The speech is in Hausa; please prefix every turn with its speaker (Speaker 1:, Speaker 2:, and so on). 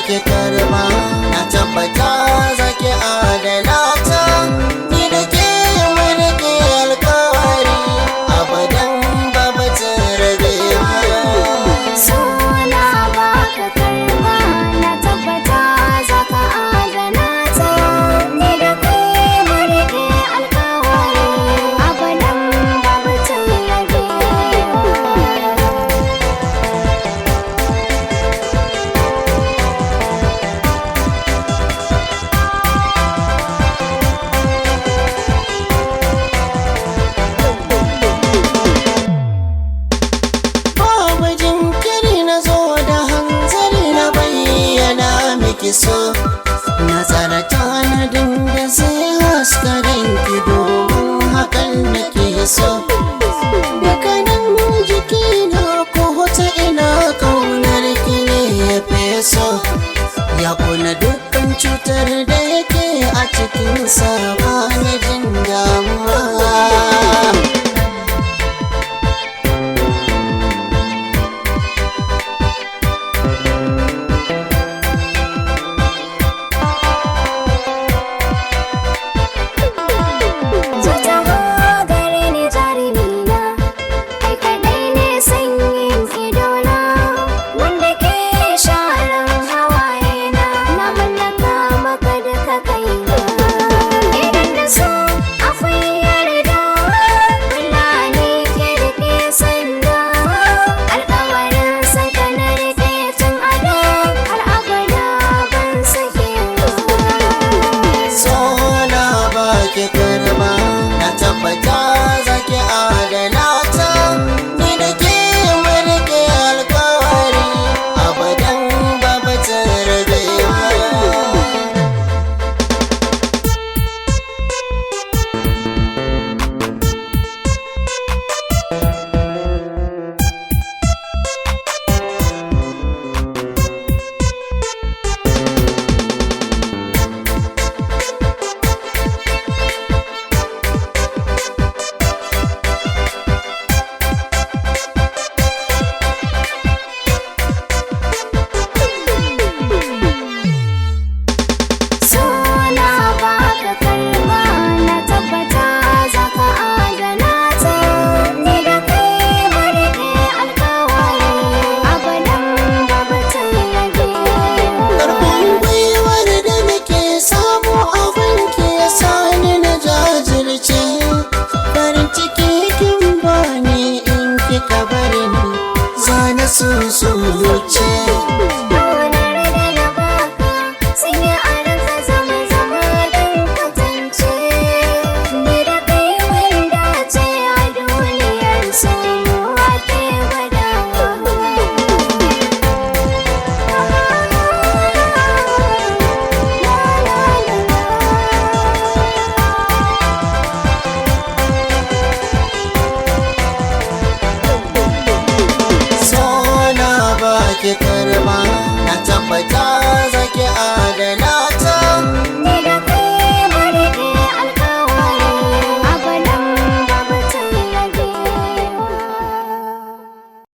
Speaker 1: ki karba, na tabbata za ki adana ta. Ni da ke mun rike alkawari, abadan babu rabewa.
Speaker 2: Suna baka karba, na tabbata za ka adana ta. Ni da kai mun riƙe alƙawari, abadan babu rabewa.
Speaker 1: Babu jinkiri na zo da hanzari na bayyana miki so. Na tsara tanadin da zai haska danki domin hakan nake so. Dukkanin jikina ko wata ina kaunar ki ne ya feso. Ya kula dukkan cutar da yake a cikin sa, ba na jin damuwa.
Speaker 2: Zuciya gare ni jarumina, kai kaɗai ne sanyin idona, wanda ke sharan hawayena, na mallaka maka duka kaina. Idan da so akwai yarda, wallahi ke riƙe sanda, alƙawarin san ka na riƙe tun a da, har abada ban sake ba.
Speaker 1: Sona baki karba, na tabbata za ki adana ta. Ni da ke mun rike alkawari, abadan babu rabewa.
Speaker 2: Suna baka karba, na tabbata za ka adana ta. Ni da kai mun riƙe alƙawari, abadan babu rabewa.
Speaker 1: Karfin gwiwar da nake samu a banki ya sani na jajirce. Farin ciki kin bani in kika bari ni, zana susu